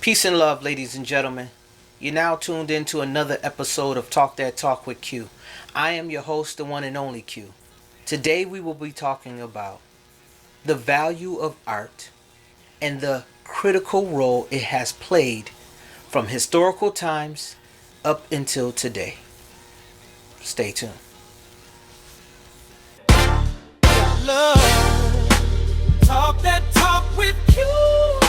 Peace and love, ladies and gentlemen. You're now tuned into another episode of Talk That Talk with Q. I am your host, the one and only Q. Today we will be talking about the value of art and the critical role it has played from historical times up until today. Stay tuned. Love, talk that talk with you.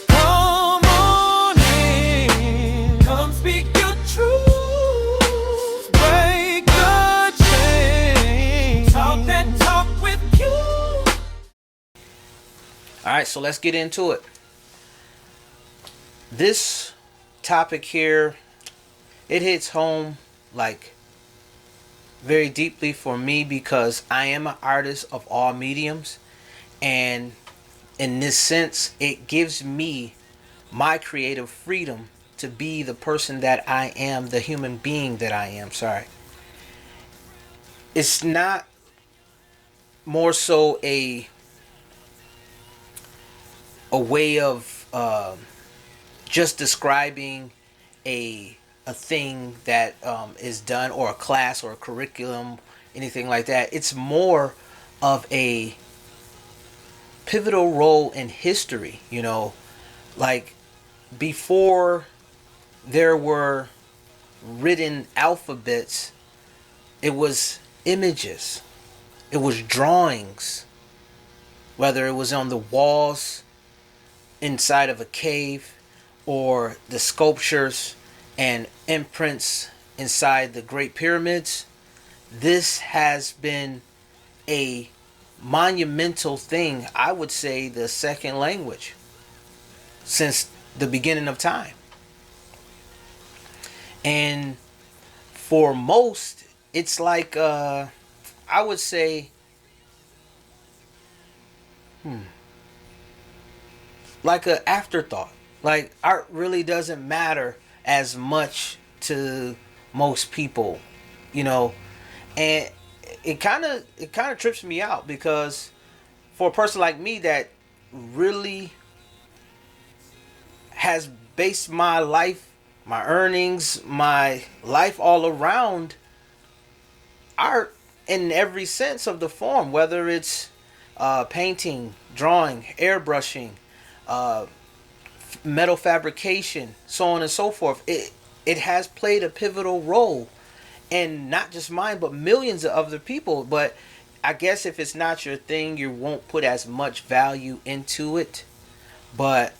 Come on in, come speak your truth. Break the chain. Talk that talk with you. Alright, so let's get into it. This topic here, it hits home like very deeply for me because I am an artist of all mediums, and in this sense it gives me my creative freedom to be the person that I am, the human being that I am. It's not more so a way of just describing a thing that is done, or a class or a curriculum, anything like that. It's more of a pivotal role in history, like before there were written alphabets, it was images, it was drawings, whether it was on the walls inside of a cave, or the sculptures and imprints inside the Great Pyramids. This has been a monumental thing. I would say the second language since the beginning of time. And for most, it's like, I would say, like an afterthought. Like, art really doesn't matter as much to most people, you know. And it kind of trips me out, because for a person like me that really has based my life, my earnings, my life all around art in every sense of the form, whether it's painting, drawing, airbrushing, uh, metal fabrication, so on and so forth. It has played a pivotal role, and not just mine, but millions of other people. But I guess if it's not your thing, you won't put as much value into it. But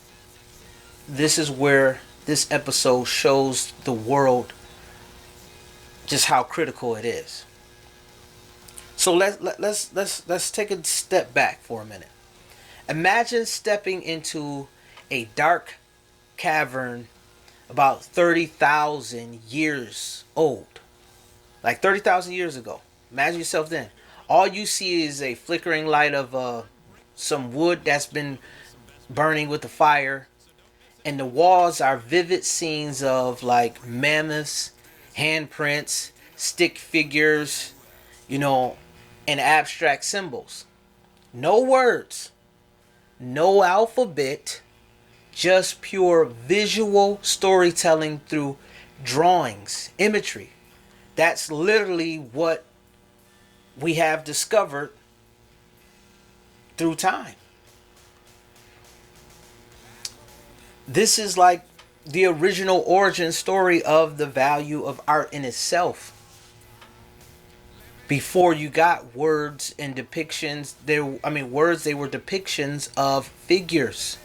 this is where this episode shows the world just how critical it is. So let's take a step back for a minute. Imagine stepping into a dark cavern about 30,000 years old. Like 30,000 years ago. Imagine yourself then. All you see is a flickering light of some wood that's been burning with the fire. And the walls are vivid scenes of like mammoths, handprints, stick figures, and abstract symbols. No words, no alphabet, just pure visual storytelling through drawings, imagery. That's literally what we have discovered through time. This is like the original origin story of the value of art in itself. Before you got words and depictions, words, they were depictions of figures.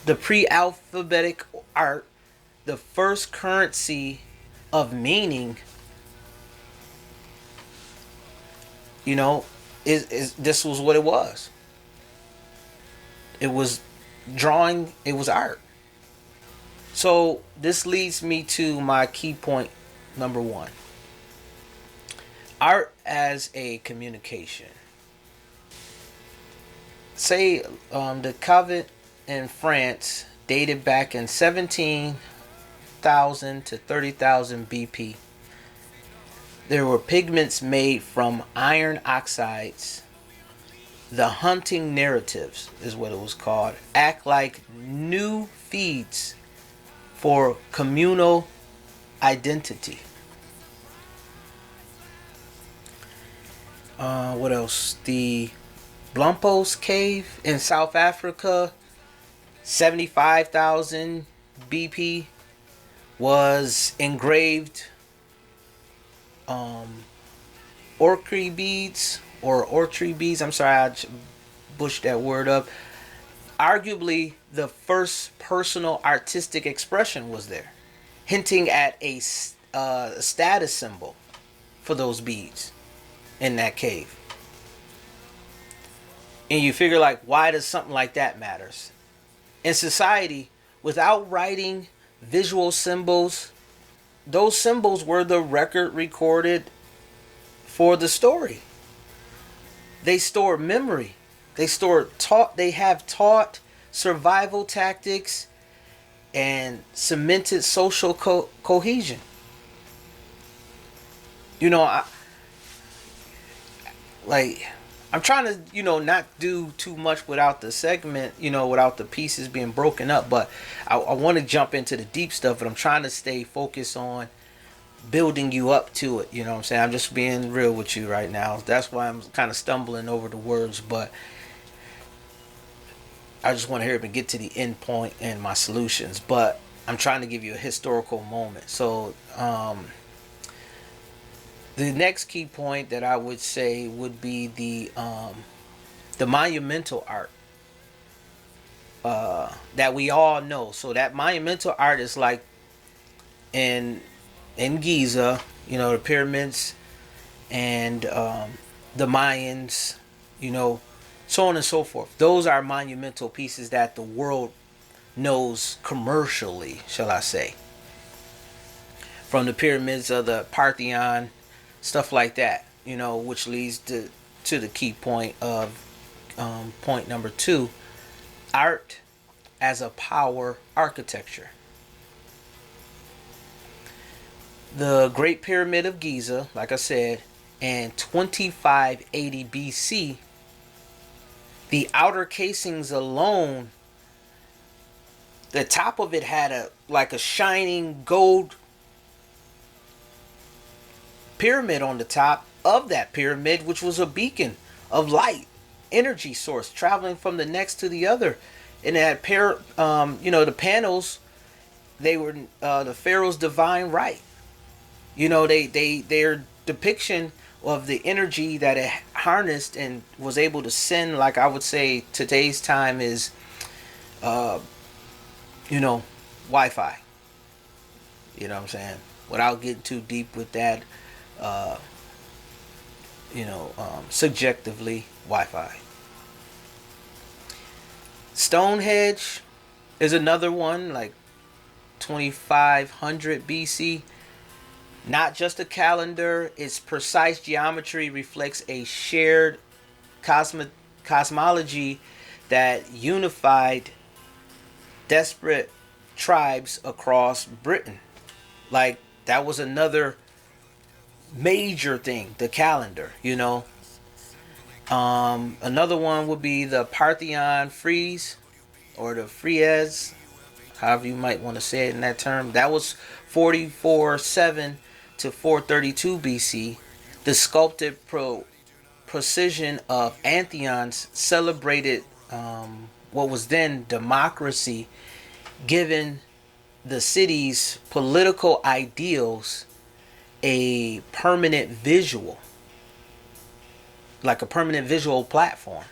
The pre-alphabetic art, the first currency of meaning, is this was what it was. It was drawing, it was art. So this leads me to my key point number one. Art as a communication. Say the Covet in France dated back in 17,000 to 30,000 BP. There were pigments made from iron oxides The hunting narratives is what it was called. Act like new feeds for communal identity. What else? The Blompos Cave in South Africa, 75,000 BP, was engraved orchrey beads or orchrey beads. I'm sorry, I bushed that word up. Arguably, the first personal artistic expression was there, hinting at a status symbol for those beads in that cave. And you figure, like, why does something like that matters? In society, without writing, visual symbols, those symbols were the record recorded for the story. They store memory. They have taught survival tactics and cemented social cohesion. You know, I'm trying to, not do too much without the segment, without the pieces being broken up. But I want to jump into the deep stuff, but I'm trying to stay focused on building you up to it. You know what I'm saying? I'm just being real with you right now. That's why I'm kind of stumbling over the words, but I just want to hear it and get to the end point and my solutions. But I'm trying to give you a historical moment. So, the next key point that I would say would be the monumental art that we all know. So that monumental art is like in Giza, the pyramids and the Mayans, so on and so forth. Those are monumental pieces that the world knows commercially, shall I say. From the pyramids of the Parthenon, stuff like that, which leads to the key point of point number 2, art as a power architecture. The Great Pyramid of Giza, like I said, in 2580 BC, the outer casings alone, the top of it had a shining gold pyramid on the top of that pyramid, which was a beacon of light, energy source traveling from the next to the other. And it had the panels, they were the pharaoh's divine right. Their depiction of the energy that it harnessed and was able to send, like I would say today's time is Wi-Fi. You know what I'm saying? Without getting too deep with that, subjectively, Wi-Fi. Stonehenge is another one, like 2500 BC. Not just a calendar, its precise geometry reflects a shared cosmology that unified desperate tribes across Britain. Like, that was another major thing, the calendar, Another one would be the Parthenon frieze, or the frieze, however you might want to say it in that term. That was 44-7 to 432 BC. The sculpted precision of Anthons celebrated what was then democracy, given the city's political ideals a permanent visual, like a permanent visual platform.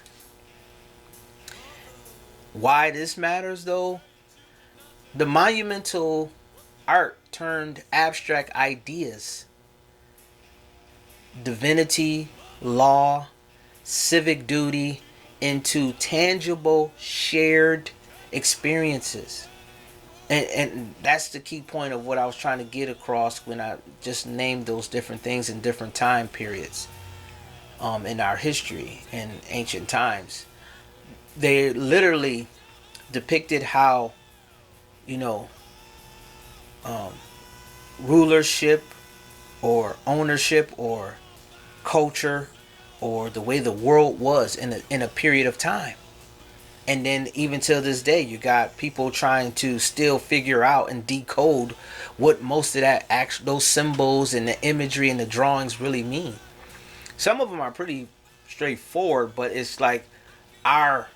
Why this matters, though? The monumental art turned abstract ideas, divinity, law, civic duty, into tangible shared experiences. And that's the key point of what I was trying to get across when I just named those different things in different time periods in our history in ancient times. They literally depicted how, rulership or ownership or culture or the way the world was in a period of time. And then even till this day, you got people trying to still figure out and decode what most of that those symbols and the imagery and the drawings really mean. Some of them are pretty straightforward, but it's like our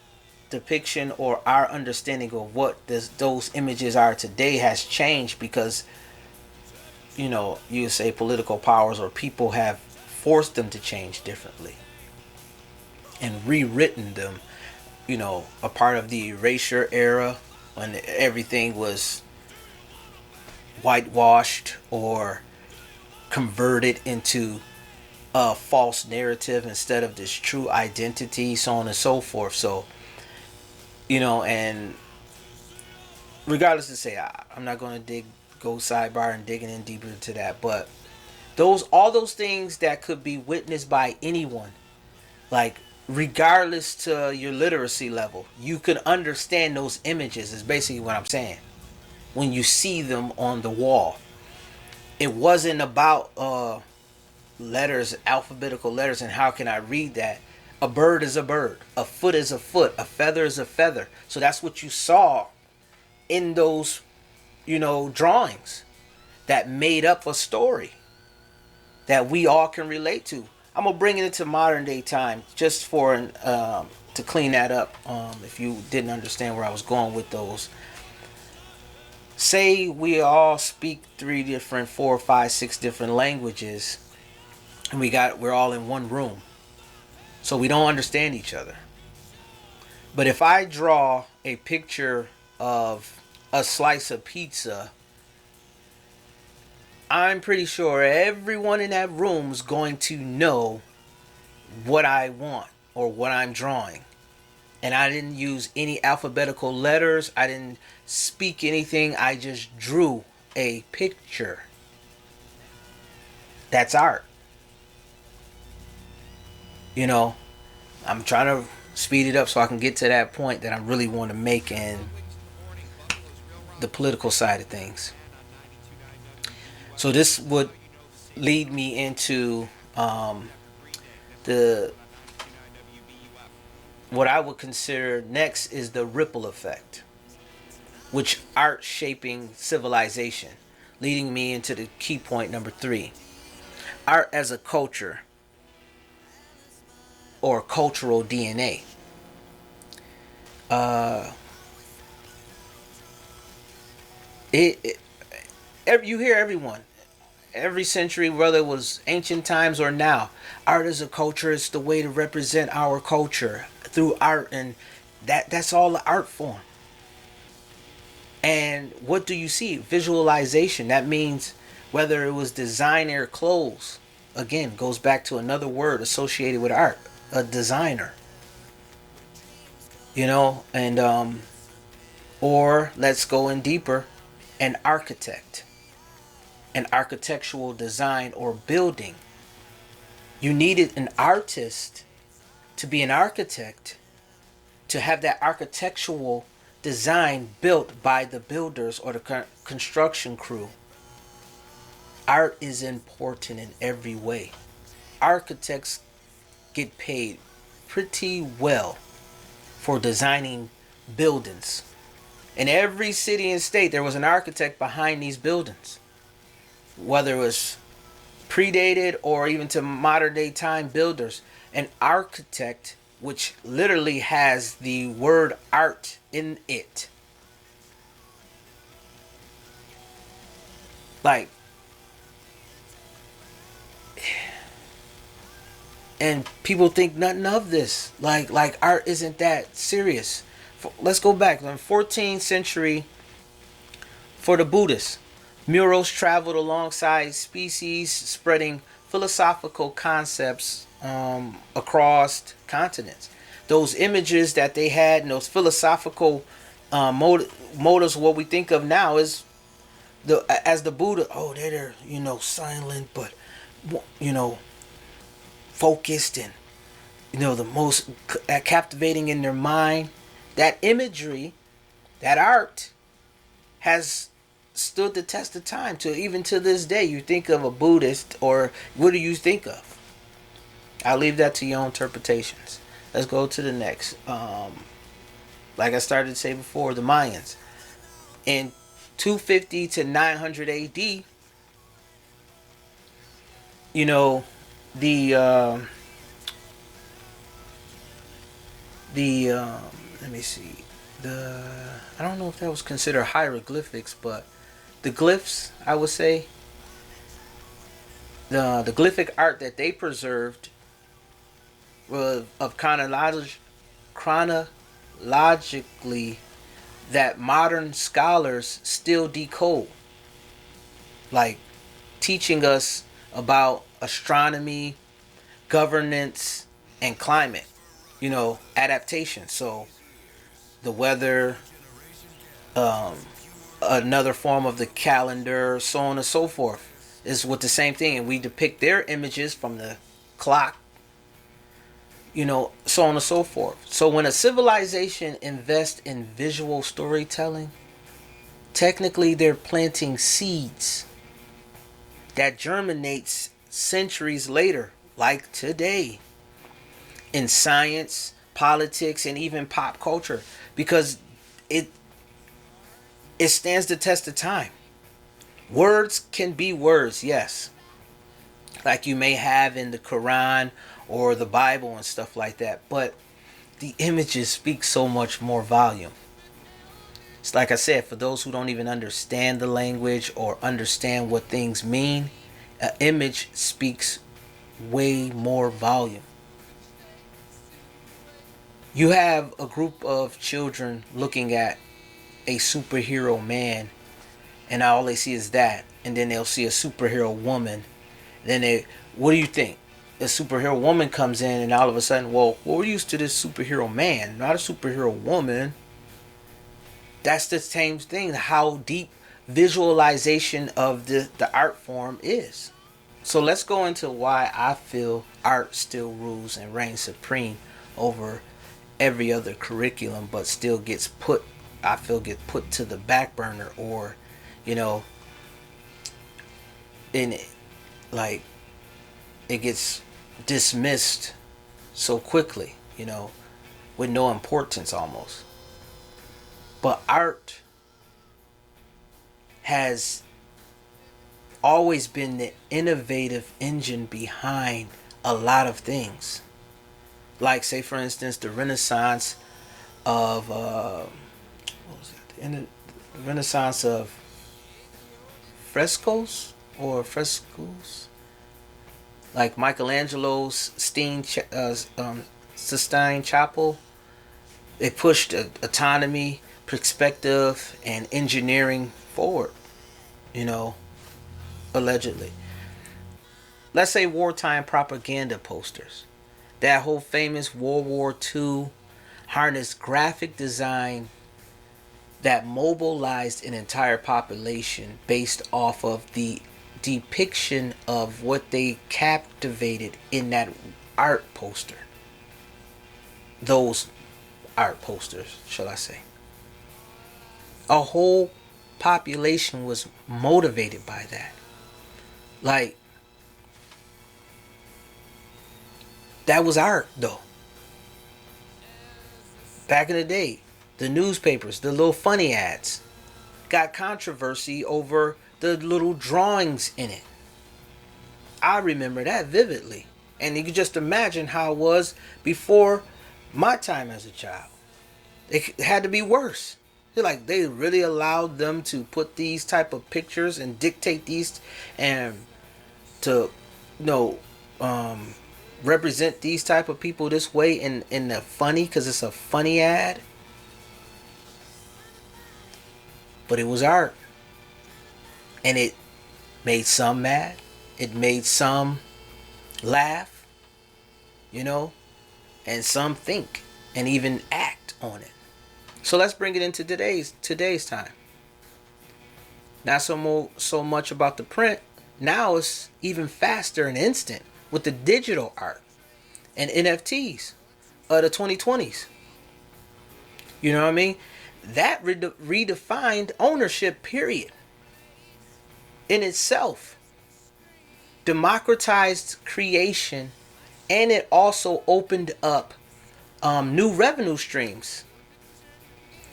depiction or our understanding of what those images are today has changed because, you say political powers or people have forced them to change differently and rewritten them. A part of the erasure era when everything was whitewashed or converted into a false narrative instead of this true identity, so on and so forth. So, and regardless to say, I'm not going to go sidebar and digging in deeper into that, but all those things that could be witnessed by anyone, like regardless to your literacy level, you could understand those images is basically what I'm saying. When you see them on the wall, it wasn't about letters, alphabetical letters, and how can I read that. A bird is a bird, a foot is a foot, a feather is a feather. So that's what you saw in those drawings that made up a story that we all can relate to. I'm gonna bring it into modern day time just for to clean that up. If you didn't understand where I was going with those, say we all speak 3 different, 4, 5, 6 different languages, and we're all in one room, so we don't understand each other. But if I draw a picture of a slice of pizza, I'm pretty sure everyone in that room is going to know what I want or what I'm drawing. And I didn't use any alphabetical letters. I didn't speak anything. I just drew a picture. That's art. I'm trying to speed it up so I can get to that point that I really want to make in the political side of things. So this would lead me into the what I would consider next is the ripple effect, which art shaping civilization, leading me into the key point number 3. Art as a culture or cultural DNA. You hear everyone, every century, whether it was ancient times or now, art as a culture is the way to represent our culture through art, and that's all the art form. And what do you see? Visualization. That means whether it was designer clothes, again, goes back to another word associated with art, a designer. And or let's go in deeper, an architect, an architectural design or building. You needed an artist to be an architect, to have that architectural design built by the builders or the construction crew. Art is important in every way. Architects get paid pretty well for designing buildings. In every city and state, there was an architect behind these buildings. Whether it was predated or even to modern day time builders, an architect, which literally has the word art in it. Like, and people think nothing of this. Like art isn't that serious. Let's go back in the 14th century. For the Buddhists, murals traveled alongside species, spreading philosophical concepts across continents. Those images that they had and those philosophical motives, what we think of now is as the Buddha. Oh, they're silent, but focused and the most captivating in their mind. That imagery, that art, has stood the test of time. To even to this day, you think of a Buddhist, or what do you think of? I'll leave that to your own interpretations. Let's go to the next. Like I started to say before, the Mayans. In 250 to 900 AD, you know, the the let me see, the I don't know if that was considered hieroglyphics, but the glyphs, I would say, the glyphic art that they preserved was of chronologically that modern scholars still decode, like teaching us about astronomy, governance, and climate, adaptation. So the weather, um, another form of the calendar, so on and so forth, is with the same thing. And we depict their images from the clock, so on and so forth. So when a civilization invests in visual storytelling, technically they're planting seeds that germinates centuries later, like today, in science, politics, and even pop culture, because it it stands the test of time. Words can be words, yes, like you may have in the Quran or the Bible and stuff like that, but the images speak so much more volume. It's like I said, for those who don't even understand the language or understand what things mean, an image speaks way more volume. You have a group of children looking at a superhero man, and all they see is that, and then they'll see a superhero woman. Then what do you think? A superhero woman comes in, and all of a sudden, well, we're used to this superhero man, not a superhero woman. That's the same thing, how deep visualization of the art form is. So let's go into why I feel art still rules and reigns supreme over every other curriculum, but still gets put, I feel, get put to the back burner, or, you know, in it, like, it gets dismissed so quickly, with no importance almost. But art has always been the innovative engine behind a lot of things. Like, say for instance, the Renaissance of what was it? The Renaissance of frescoes, like Michelangelo's Sistine Chapel. They pushed autonomy, perspective, and engineering forward. Allegedly. Let's say wartime propaganda posters. That whole famous World War II harnessed graphic design that mobilized an entire population based off of the depiction of what they captivated in that art poster. Those art posters, shall I say. A whole population was motivated by that. Like, that was art, though. Back in the day, the newspapers, the little funny ads, got controversy over the little drawings in it. I remember that vividly. And you can just imagine how it was before my time as a child. It had to be worse. They really allowed them to put these type of pictures and dictate these, and to represent these type of people this way in the funny, because it's a funny ad. But it was art, and it made some mad, it made some laugh, and some think and even act on it. So let's bring it into today's time. Not so much about the print. Now it's even faster and instant with the digital art and NFTs of the 2020s. You know what I mean? That redefined ownership, period, in itself. Democratized creation and it also opened up new revenue streams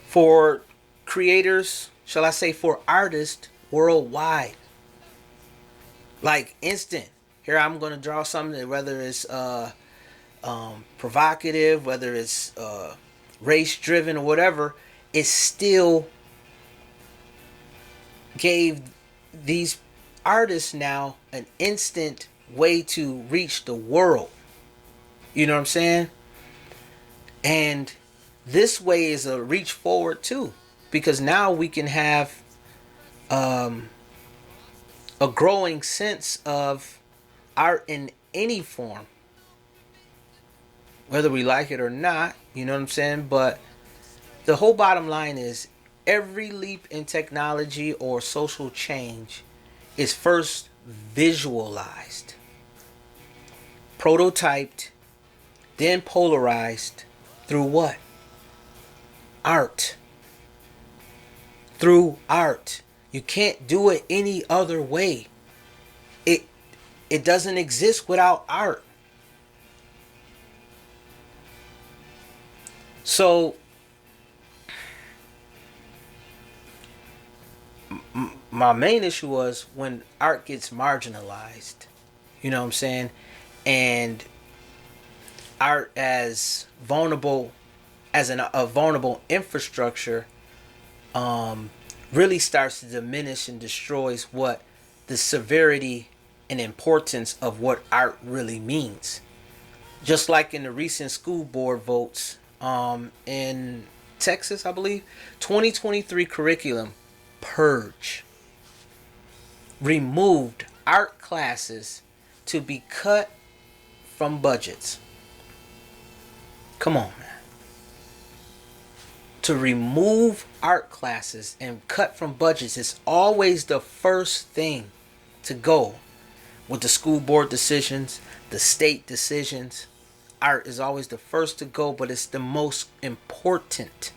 for creators, shall I say, for artists worldwide. Like instant. Here I'm going to draw something, whether it's provocative, whether it's race driven or whatever. It still gave these artists now an instant way to reach the world. You know what I'm saying? And this way is a reach forward too, because now we can have a growing sense of art in any form, whether we like it or not. You know what I'm saying? But the whole bottom line is every leap in technology or social change is first visualized, prototyped, then polarized through what? Art. Through art. You can't do it any other way. It doesn't exist without art. So my main issue was when art gets marginalized. You know what I'm saying? And art as vulnerable, as a vulnerable infrastructure, really starts to diminish and destroys what the severity and importance of what art really means. Just like in the recent school board votes in Texas, I believe, 2023 curriculum purge removed art classes to be cut from budgets. Come on, man. To remove art classes and cut from budgets is always the first thing to go with the school board decisions, the state decisions. Art is always the first to go, but it's the most important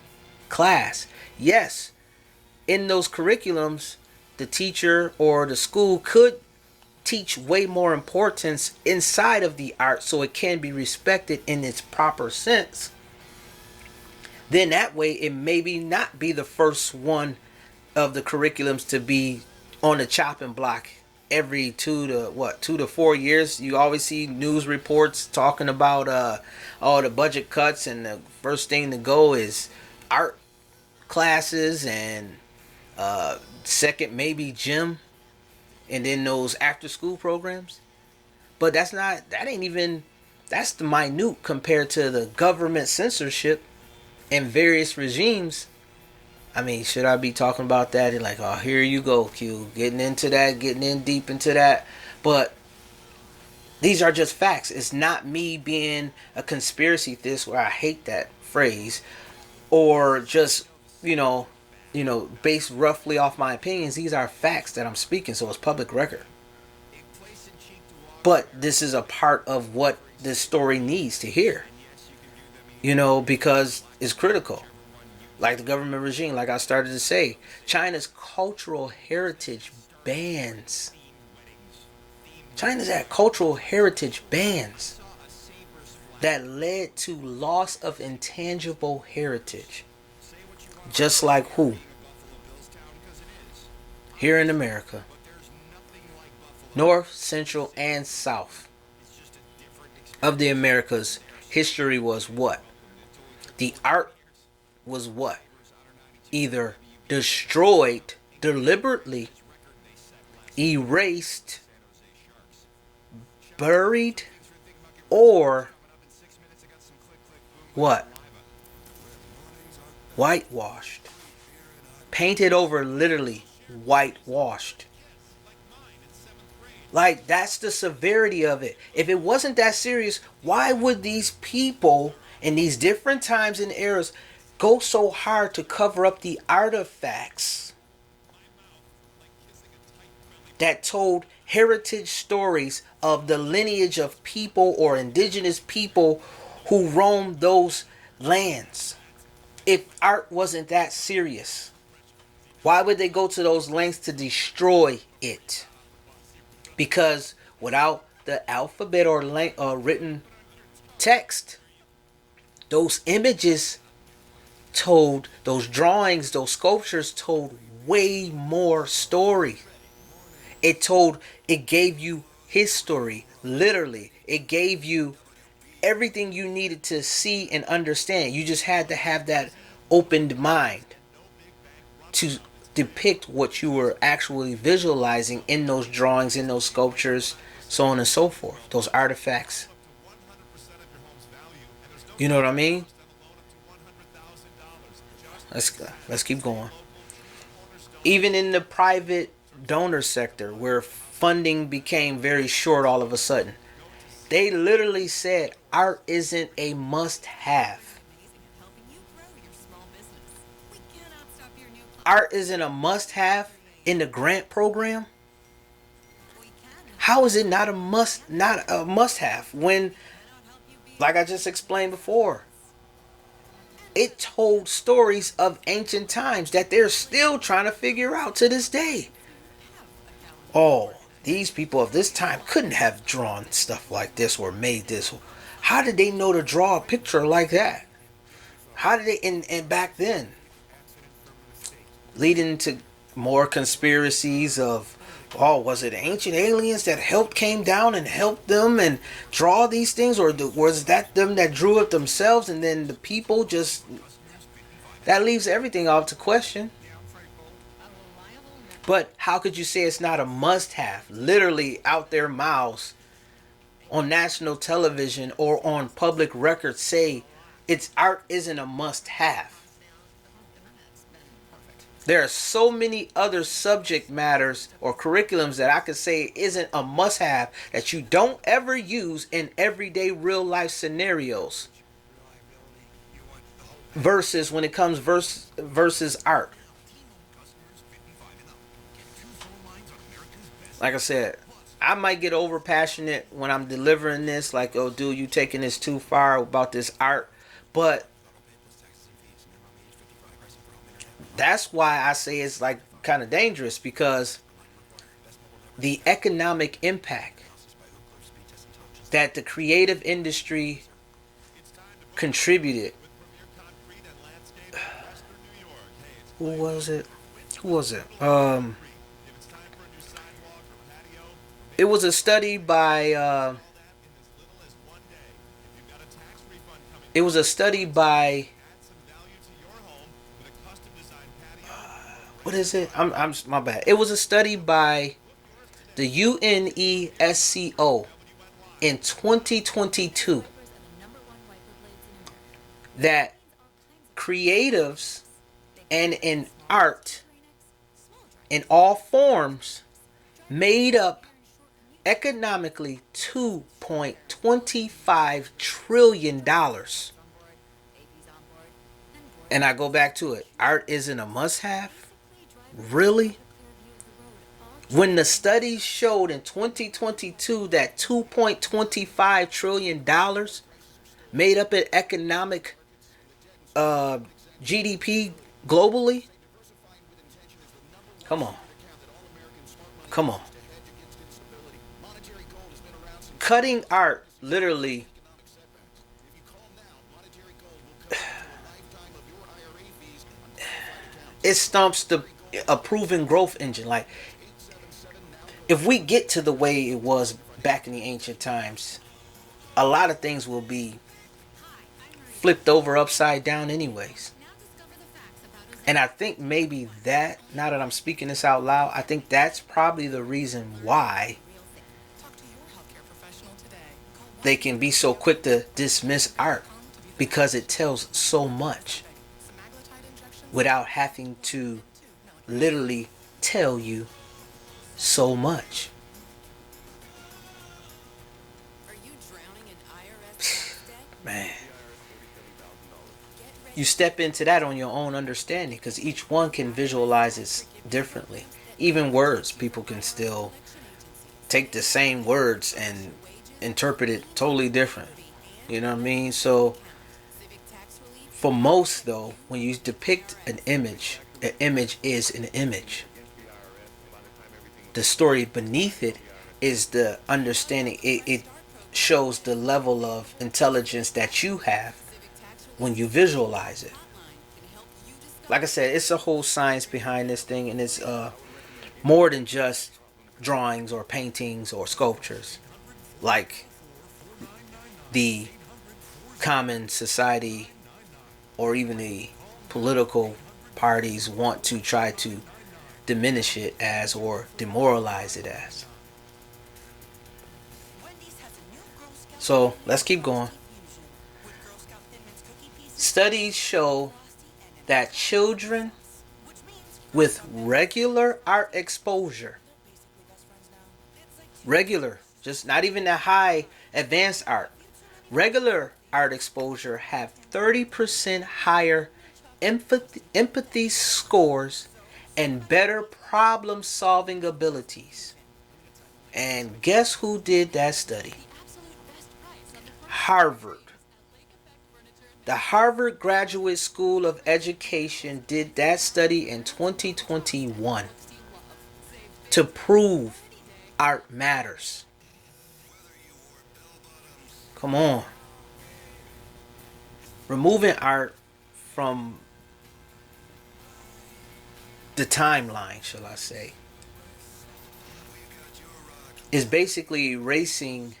class. Yes, in those curriculums, the teacher or the school could teach way more importance inside of the art so it can be respected in its proper sense. Then that way it maybe not be the first one of the curriculums to be on the chopping block every 2 to 4 years. You always see news reports talking about all the budget cuts, and the first thing to go is art classes, and second maybe gym, and then those after school programs. But that's the minute compared to the government censorship and various regimes. I mean, should I be talking about that? And like, oh, here you go, Q, getting into that, getting in deep into that. But these are just facts. It's not me being a conspiracy theorist, where I hate that phrase, or just, based roughly off my opinions. These are facts that I'm speaking, so it's public record. But this is a part of what this story needs to hear, because it's critical. Like the government regime, like I started to say, China's cultural heritage bans. China's had cultural heritage bans that led to loss of intangible heritage. Just like who? Here in America. North, Central, and South of the Americas, history was what? The art was what? Either destroyed deliberately, erased, buried, or what? Whitewashed. Painted over, literally whitewashed. Like, that's the severity of it. If it wasn't that serious, why would these people in these different times and eras go so hard to cover up the artifacts that told heritage stories of the lineage of people or indigenous people who roamed those lands? If art wasn't that serious, why would they go to those lengths to destroy it? Because without the alphabet or written text, those images told, those drawings, those sculptures told way more story. It gave you history, literally. It gave you everything you needed to see and understand. You just had to have that opened mind to depict what you were actually visualizing in those drawings, in those sculptures, so on and so forth, those artifacts. You know what I mean? Let's keep going. Even in the private donor sector, where funding became very short all of a sudden, they literally said art isn't a must-have. Art isn't a must-have in the grant program. How is it not a must-have when, like I just explained before, it told stories of ancient times that they're still trying to figure out to this day. Oh, these people of this time couldn't have drawn stuff like this or made this. How did they know to draw a picture like that? How did they, and back then, leading to more conspiracies of, oh, was it ancient aliens that came down and helped them and draw these things, or was that them that drew it themselves, and then the people just, that leaves everything out to question. But how could you say it's not a must-have? Literally out their mouths on national television or on public records say its art isn't a must-have. There are so many other subject matters or curriculums that I could say isn't a must-have that you don't ever use in everyday real life scenarios. Versus when it comes versus art. Like I said, I might get over passionate when I'm delivering this, like, oh dude, you taking this too far about this art. But that's why I say it's like kind of dangerous, because the economic impact that the creative industry contributed. Who was it? It was a study by what is it? I'm my bad. It was a study by the UNESCO in 2022 that creatives and in art in all forms made up economically $2.25 trillion. And I go back to it. Art isn't a must-have? Really? When the studies showed in 2022 that $2.25 trillion made up an economic GDP globally? Come on. Cutting art literally it stumps a proven growth engine. Like, if we get to the way it was back in the ancient times, a lot of things will be flipped over upside down anyways. And I think maybe that, now that I'm speaking this out loud, I think that's probably the reason why they can be so quick to dismiss art, because it tells so much without having to literally tell you so much. Man, you step into that on your own understanding, because each one can visualize it differently. Even words, people can still take the same words and interpret it totally different. You know what I mean? So for most though, when you depict an image is an image. The story beneath it is the understanding. It shows the level of intelligence that you have when you visualize it. Like I said, it's a whole science behind this thing, and it's more than just drawings or paintings or sculptures, like the common society or even the political parties want to try to diminish it as or demoralize it as. So let's keep going. Studies show that children with regular art exposure, regular, just not even the high advanced art, regular art exposure have 30% higher empathy scores and better problem solving abilities. And guess who did that study? Harvard. The Harvard Graduate School of Education did that study in 2021 to prove art matters. Come on. Removing art from the timeline, shall I say, is basically erasing.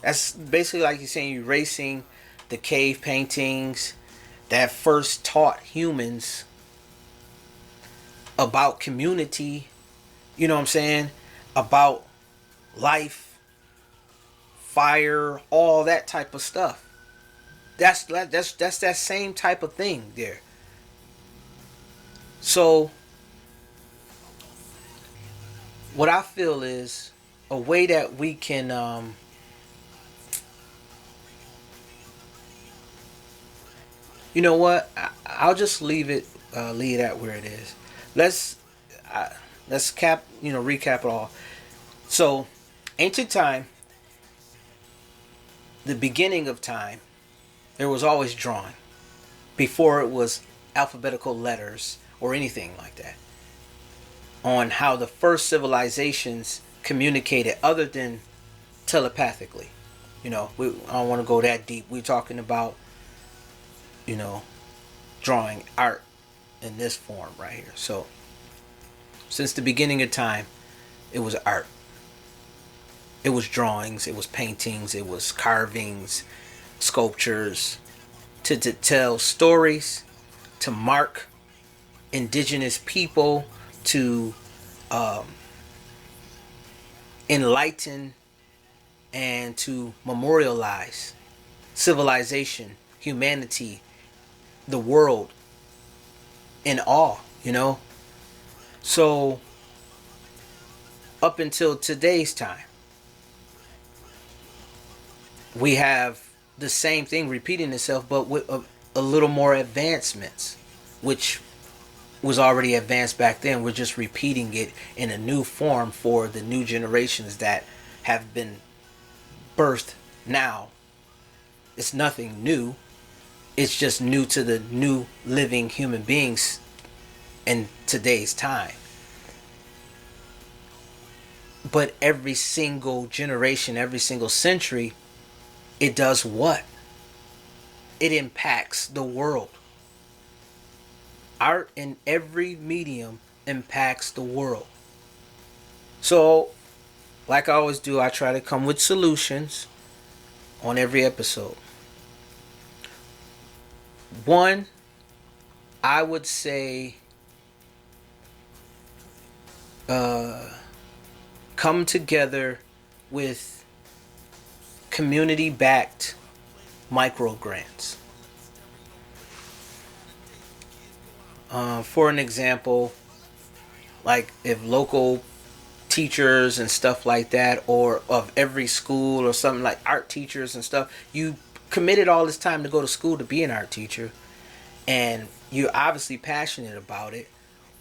That's basically like you're saying, erasing the cave paintings that first taught humans about community, you know what I'm saying? About life, fire, all that type of stuff. That's that same type of thing there. So what I feel is a way that we can you know what? I'll just leave it at where it is. Let's recap it all. So, ancient time, the beginning of time, there was always drawing before it was alphabetical letters or anything like that. On how the first civilizations communicated other than telepathically. I don't want to go that deep. We're talking about drawing art in this form right here. So, since the beginning of time, it was art. It was drawings, it was paintings, it was carvings, sculptures, to tell stories, to mark indigenous people, to enlighten, and to memorialize civilization, humanity, the world in awe, So, up until today's time, we have the same thing repeating itself, but with a little more advancements, which was already advanced back then. We're just repeating it in a new form for the new generations that have been birthed now. It's nothing new. It's just new to the new living human beings in today's time. But every single generation, every single century, it does what? It impacts the world. Art in every medium impacts the world. So, like I always do, I try to come with solutions on every episode. One, I would say come together with community-backed micro grants. For an example, like if local teachers and stuff like that, or of every school or something, like art teachers and stuff, you committed all this time to go to school to be an art teacher, and you're obviously passionate about it.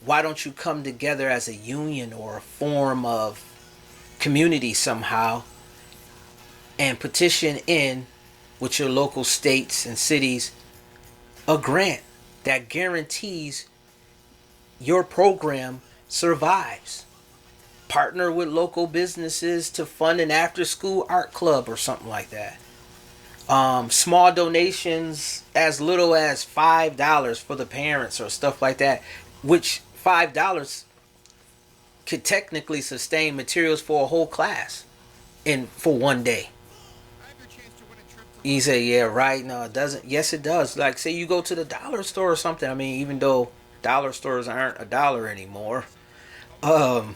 Why don't you come together as a union or a form of community somehow and petition in with your local states and cities a grant that guarantees your program survives partner with local businesses to fund an after-school art club or something like that. Small donations as little as $5 for the parents or stuff like that, which $5 could technically sustain materials for a whole class in for one day. You say, yeah, right. No, it doesn't. Yes, it does. Like, say you go to the dollar store or something. I mean, even though dollar stores aren't a dollar anymore, um,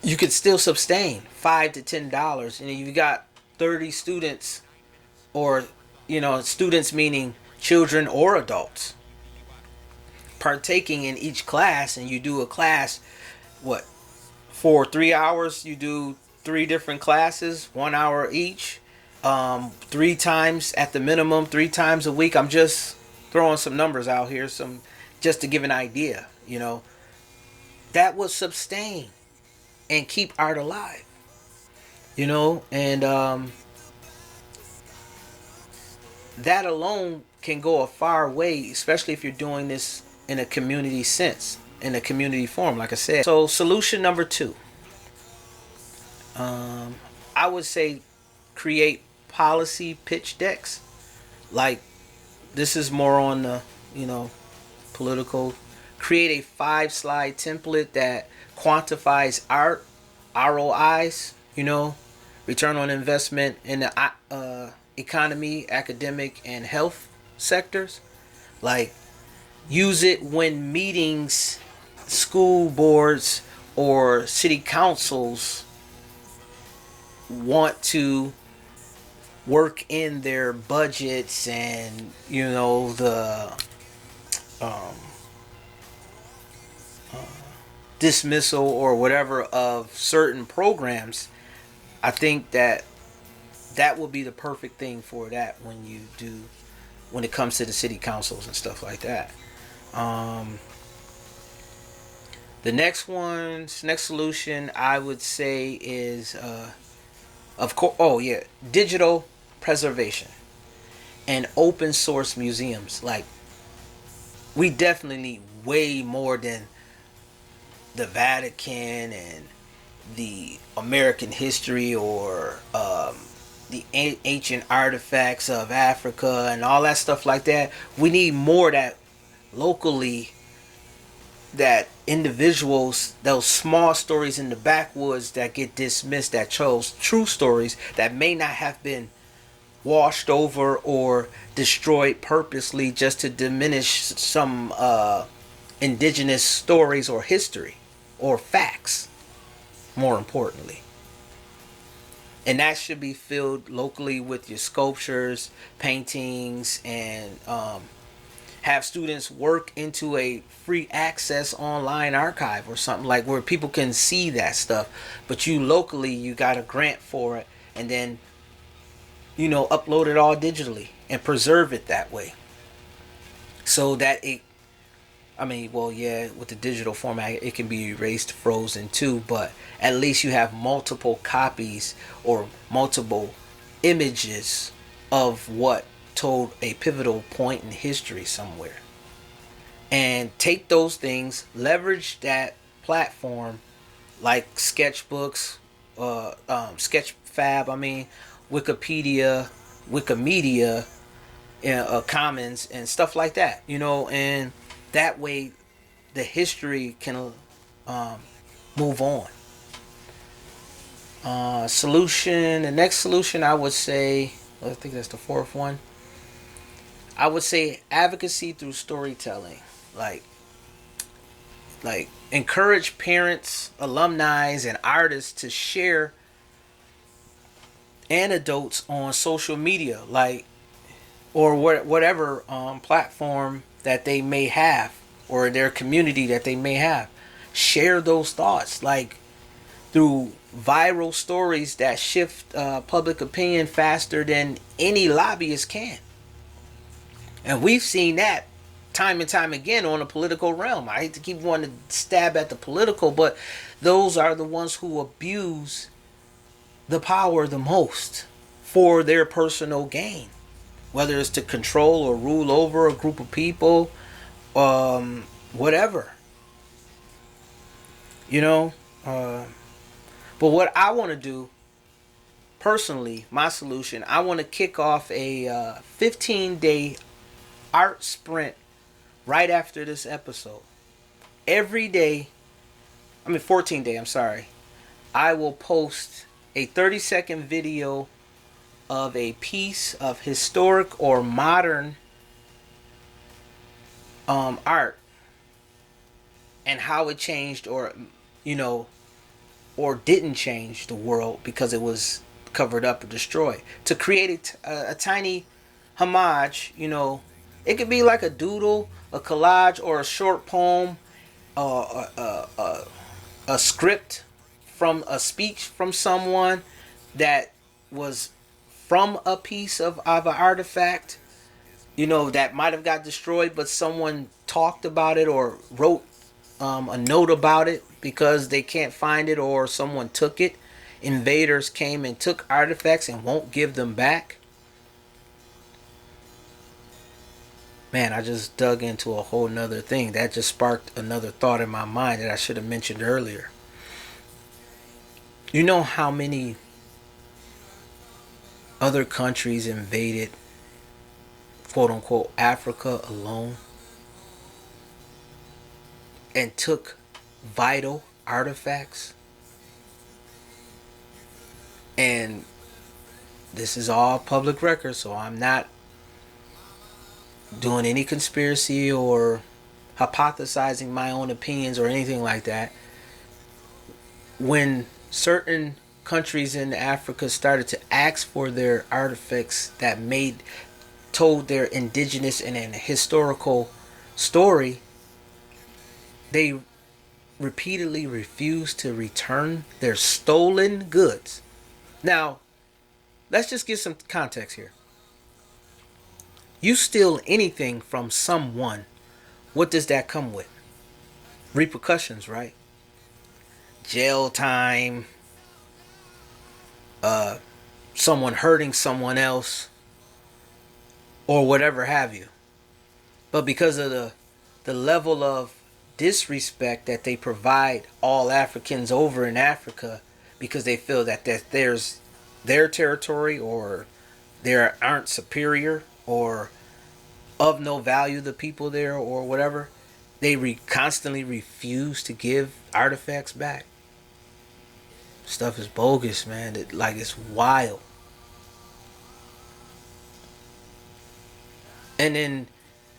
you could still sustain $5 to $10. And you got 30 students, or students meaning children or adults, partaking in each class, and you do a class, what, for 3 hours? You do three different classes, 1 hour each, three times at the minimum, 3 times a week. I'm just throwing some numbers out here, some just to give an idea. That would sustain and keep art alive. And that alone can go a far way, especially if you're doing this in a community sense, in a community form, like I said. So, solution number 2, I would say create policy pitch decks. Like, this is more on the, political. Create a 5-slide template that quantifies art, ROIs, return on investment in the economy, academic, and health sectors. Like, use it when meetings, school boards, or city councils want to work in their budgets and the dismissal or whatever of certain programs. I think that will be the perfect thing for that when it comes to the city councils and stuff like that. The next solution I would say is of course, digital preservation and open source museums. Like, we definitely need way more than the Vatican and the American history, or the ancient artifacts of Africa and all that stuff like that. We need more that locally, that individuals, those small stories in the backwoods that get dismissed, that chose true stories that may not have been washed over or destroyed purposely just to diminish some indigenous stories or history or facts, more importantly. And that should be filled locally with your sculptures, paintings, and have students work into a free access online archive or something, like where people can see that stuff. But you locally, you got a grant for it, and then upload it all digitally and preserve it that way, so that with the digital format, it can be erased, frozen too, but at least you have multiple copies or multiple images of what told a pivotal point in history somewhere. And take those things, leverage that platform, like sketchbooks, Sketchfab, Wikipedia, Wikimedia, Commons, and stuff like that, and that way the history can move on. The next solution, I would say, I think that's the fourth one, I would say advocacy through storytelling. Like encourage parents, alumni, and artists to share anecdotes on social media, or whatever platform that they may have, or their community that they may have. Share those thoughts, through viral stories that shift public opinion faster than any lobbyist can. And we've seen that time and time again on the political realm. I hate to keep wanting to stab at the political, but those are the ones who abuse the power the most for their personal gain, whether it's to control or rule over a group of people, whatever. Uh, but what I want to do personally, my solution, I want to kick off a 15-day art sprint right after this episode. Every day, 14 day, I'm sorry, I will post a 30-second video of a piece of historic or modern art and how it changed you know, or didn't change the world because it was covered up or destroyed. To create a tiny homage, it could be like a doodle, a collage, or a short poem, a script from a speech from someone that was from a piece of an artifact, that might have got destroyed, but someone talked about it or wrote a note about it because they can't find it or someone took it. Invaders came and took artifacts and won't give them back. Man, I just dug into a whole nother thing. That just sparked another thought in my mind that I should have mentioned earlier. You know how many other countries invaded, quote unquote, Africa alone and took vital artifacts? And this is all public record, so I'm not doing any conspiracy or hypothesizing my own opinions or anything like that. When certain countries in Africa started to ask for their artifacts that told their indigenous and an historical story, they repeatedly refused to return their stolen goods. Now, let's just give some context here. You steal anything from someone, what does that come with? Repercussions, right? Jail time, someone hurting someone else, or whatever have you. But because of the level of disrespect that they provide all Africans over in Africa, because they feel that there's their territory or they aren't superior or of no value, the people there or whatever, they constantly refuse to give artifacts back. Stuff is bogus, man. It's wild. And then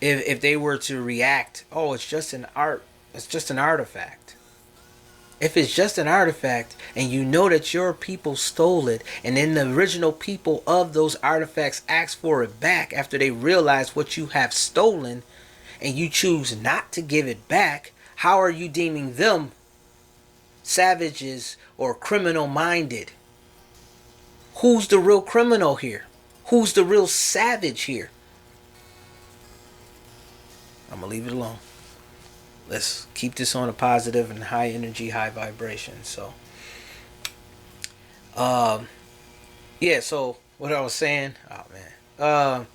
if they were to react, oh, it's just an artifact. If it's just an artifact and you know that your people stole it, and then the original people of those artifacts ask for it back after they realize what you have stolen, and you choose not to give it back, how are you deeming them savages or criminal minded? Who's the real criminal here? Who's the real savage here? I'm going to leave it alone. Let's keep this on a positive and high energy, high vibration. So, yeah, so what I was saying, oh man.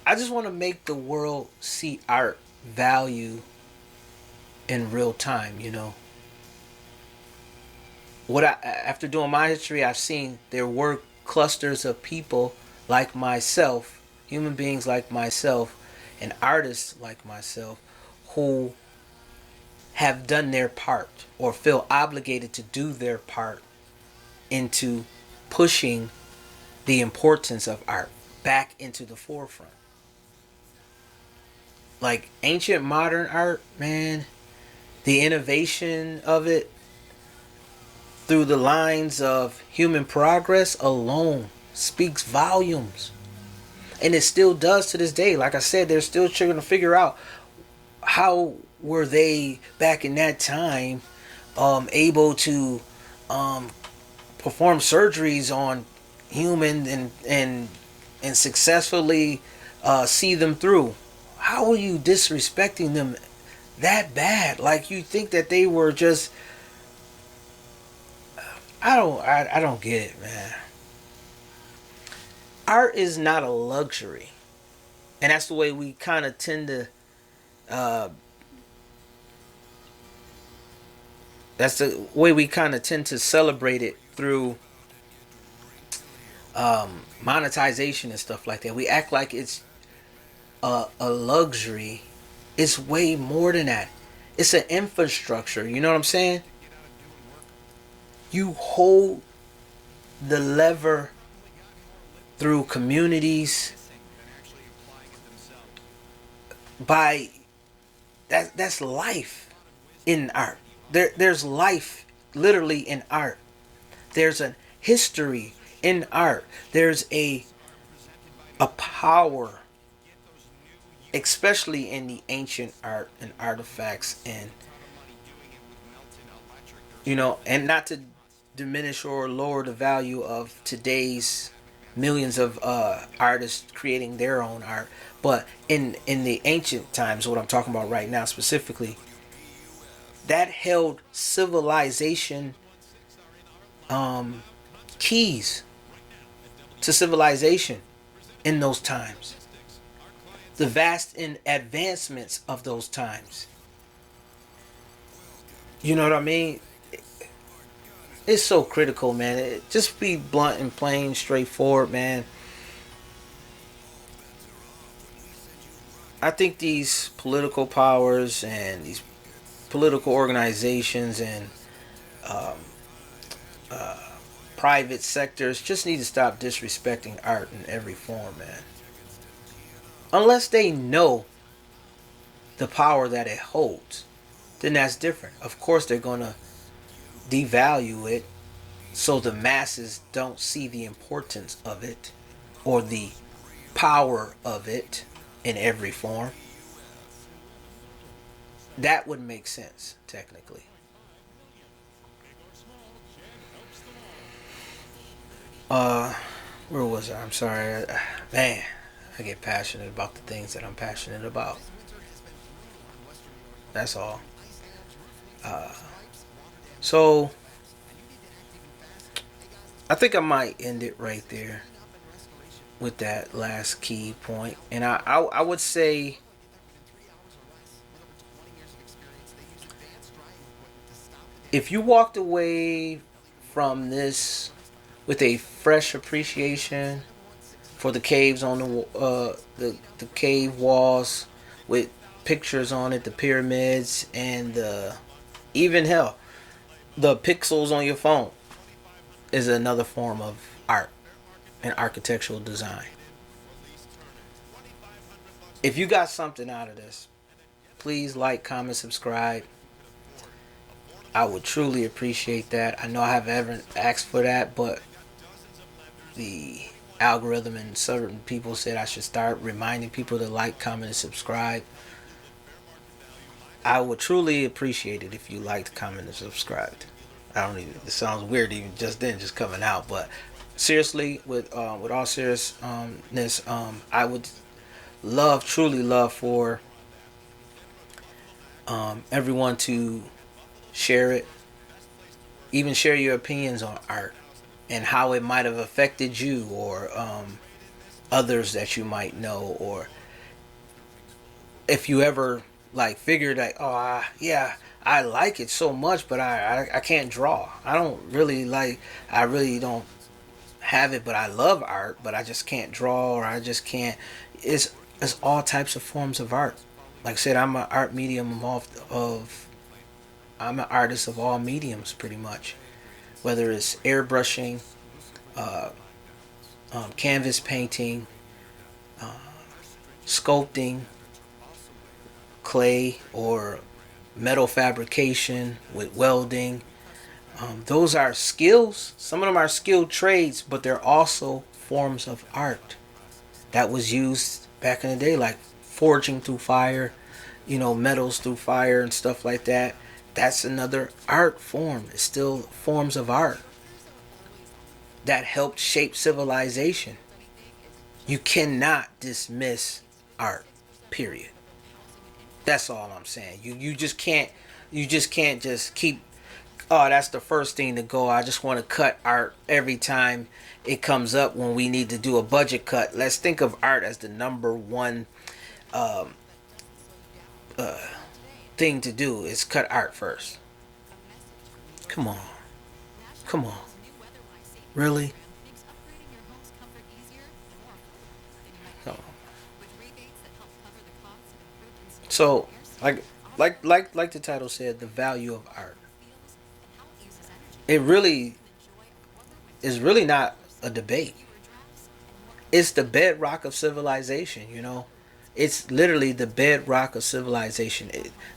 I just want to make the world see art value in real time, After doing my history, I've seen there were clusters of people like myself, human beings like myself, and artists like myself who have done their part or feel obligated to do their part into pushing the importance of art back into the forefront. Like ancient modern art, man, the innovation of it through the lines of human progress alone speaks volumes. And it still does to this day. Like I said, they're still trying to figure out how were they back in that time able to perform surgeries on humans and successfully see them through. How are you disrespecting them that bad? Like you think that they were just... I don't get it, man. Art is not a luxury, and that's the way we kind of tend to That's the way we kind of tend to celebrate it through monetization and stuff like that. We act like it's a luxury. It's way more than that. It's an infrastructure. You know what I'm saying? You hold the lever through communities by that's life in art. There's life literally in art. There's a history in art. There's a power, especially in the ancient art and artifacts, and and not to diminish or lower the value of today's millions of artists creating their own art, but in the ancient times, what I'm talking about right now specifically, that held civilization, um, keys to civilization in those times, the vast in advancements of those times. You know what I mean? It's so critical, man. Just be blunt and plain, straightforward, man. I think these political powers and these political organizations and um, private sectors just need to stop disrespecting art in every form, man. Unless they know the power that it holds, then that's different. Of course, they're going to devalue it so the masses don't see the importance of it or the power of it in every form. That would make sense, technically. Uh, where was I? I'm sorry. Man, I get passionate about the things that I'm passionate about. That's all. Uh, so I think I might end it right there with that last key point, and I would say if you walked away from this with a fresh appreciation for the caves on the cave walls with pictures on it, the pyramids, and even hell, the pixels on your phone is another form of art and architectural design. If you got something out of this, please like, comment, subscribe. I would truly appreciate that. I know I haven't ever asked for that, but the algorithm and certain people said I should start reminding people to like, comment, and subscribe. I would truly appreciate it if you liked, comment, and subscribed. I don't even. It sounds weird even just then, just coming out. But seriously, with all seriousness, I would love, truly love for everyone to share it, even share your opinions on art and how it might have affected you or others that you might know, or if you ever like figured like, oh yeah, I like it so much, but I can't draw. I don't really like. I really don't have it, but I love art, but I just can't draw, or I just can't. It's all types of forms of art. Like I said, I'm an art medium of I'm an artist of all mediums, pretty much. Whether it's airbrushing, uh, canvas painting, uh, sculpting, clay, or metal fabrication with welding. Those are skills. Some of them are skilled trades, but they're also forms of art that was used back in the day, like forging through fire, metals through fire and stuff like that. That's another art form. It's still forms of art that helped shape civilization. You cannot dismiss art. Period. That's all I'm saying. You just can't just keep, oh, that's the first thing to go. I just want to cut art every time it comes up when we need to do a budget cut. Let's think of art as the number one um, uh, thing to do is cut art first. Come on. Come on. Really? Come on. So, like the title said, the value of art. It really is really not a debate. It's the bedrock of civilization, you know. It's literally the bedrock of civilization.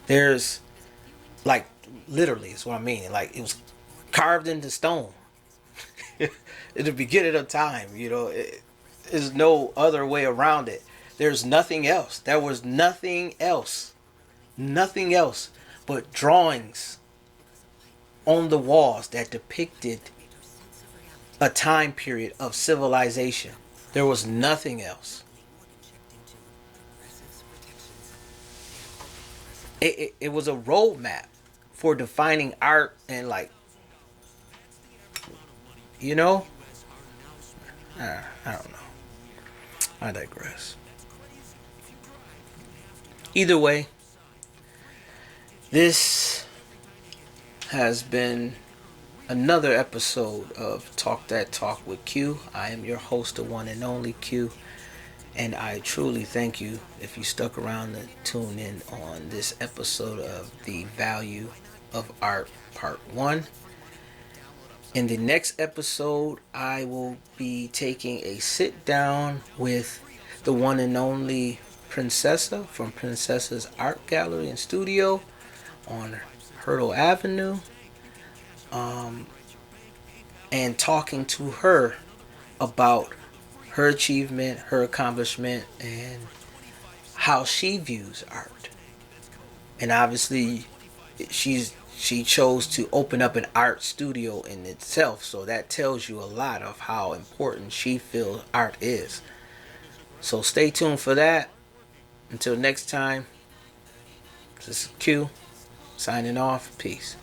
There's like literally is what I mean. Like it was carved into stone. At the beginning of time, you know, there's no other way around it. There's nothing else. There was nothing else. Nothing else but drawings on the walls that depicted a time period of civilization. There was nothing else. It was a roadmap for defining art and like, you know, I don't know. I digress. Either way, this has been another episode of Talk That Talk with Q. I am your host, the one and only Q, and I truly thank you if you stuck around to tune in on this episode of The Value of Art Part 1. In the next episode, I will be taking a sit down with the one and only Princessa from Princessa's Art Gallery and Studio on Hurdle Avenue, and talking to her about her achievement, her accomplishment, and how she views art. And obviously, she chose to open up an art studio in itself, so that tells you a lot of how important she feels art is. So stay tuned for that. Until next time, this is Q signing off. Peace.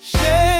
Share